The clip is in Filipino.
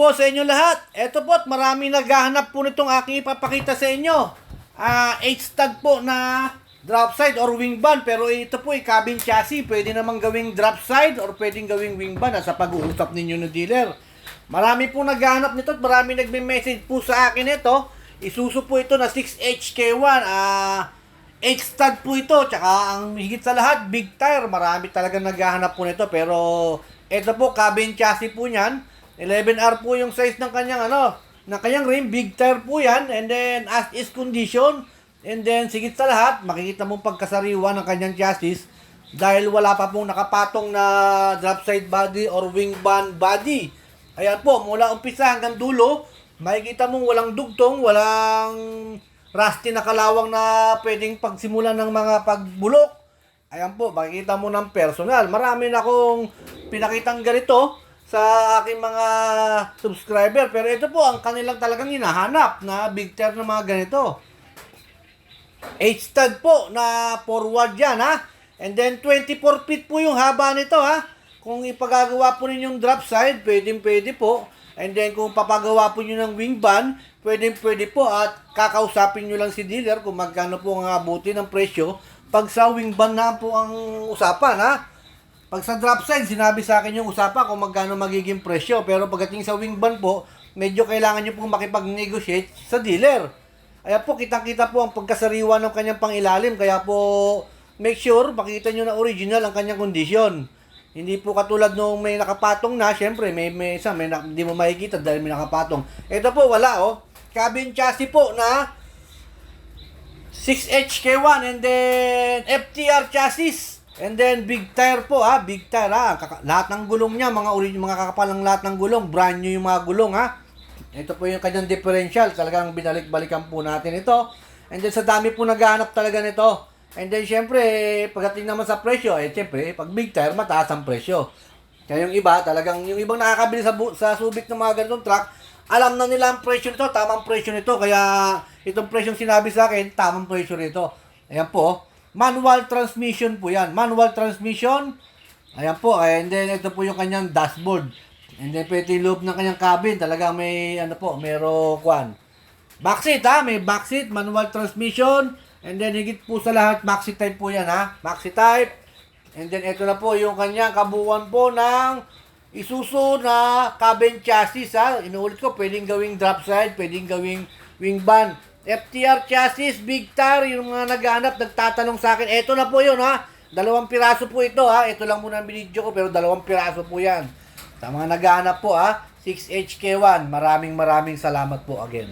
po sa inyo lahat. Ito po at marami naghahanap po nitong aking ipapakita sa inyo. 8-stud po na drop side or wing band. Pero ito po cabin chassis. Pwede namang gawing drop side or pwedeng gawing wing band sa pag-uusap ninyo ng dealer. Marami po naghahanap nito at marami nagme-message po sa akin ito. Isuzu po ito na 6HK1. 8-stud po ito. Tsaka ang higit sa lahat, big tire. Marami talaga naghahanap po nito. Pero ito po, cabin chassis po niyan. 11R po yung size ng kanyang ng kanyang rim, big tire po yan, and then as is condition, and then sigit sa lahat, makikita mong pagkasariwa ng kanyang chassis dahil wala pa pong nakapatong na drop side body or wing band body. Ayan po, mula umpisa hanggang dulo, makikita mong walang dugtong, walang rusty na kalawang na pwedeng pagsimulan ng mga pagbulok. Ayan po, makikita mo ng personal. Marami na akong pinakitang ganito sa aking mga subscriber. Pero ito po ang kanilang talagang hinahanap na big tire na mga ganito. 8-stud po na forward yan And then 24 feet po yung haba nito Kung ipagagawa po ninyong drop side, pwede po. And then kung papagawa po nyo ng wing band, pwede po. At kakausapin nyo lang si dealer kung magkano po ang abuti ng presyo. Pag sa wing band na po ang usapan Pag sa drop side, sinabi sa akin yung usapan kung magkano magiging presyo. Pero pagdating sa wing band po, medyo kailangan nyo pong makipag-negotiate sa dealer. Kaya po, kitang-kita po ang pagkasariwa ng kanyang pangilalim. Kaya po, make sure, makita nyo na original ang kanyang kondisyon. Hindi po katulad nung may nakapatong na. Siyempre, may hindi mo makikita dahil may nakapatong. Ito po, wala Cabin chassis po na 6HK1 and then FTR chassis. And then big tire po big tire lahat ng gulong niya, mga kakapalang lahat ng gulong, brand new yung mga gulong Ito po yung kanyang differential, talagang binalik-balikan po natin ito. And then sa dami po naghahanap talaga nito. And then syempre, pagdating naman sa presyo, syempre, pag big tire, mataas ang presyo. Kaya yung iba, talagang yung ibang nakakabili sa Subic ng mga ganitong truck, alam na nila ang presyo nito, tamang presyo nito. Kaya itong presyo sinabi sa akin, tamang presyo nito. Ayan po. Manual transmission po yan. Manual transmission. Ayan po. And then, ito po yung kanyang dashboard. And then, pwede yung loob ng kanyang cabin. Talagang may, mayroong backseat, may backseat, manual transmission. And then, higit po sa lahat, maxi type po yan, maxi type. And then, ito na po yung kanyang kabuuan po ng Isuzu na cabin chassis, Inuulit ko, pwedeng gawing drop side, pwedeng gawing wing band. FTR chassis, big tire, yung mga naghahanap, nagtatanong sa akin. Ito na po yun, 2 piraso po ito, Ito lang muna ang binidyo ko, pero 2 piraso po yan. Sa mga naghahanap po, 6HK1, maraming salamat po again.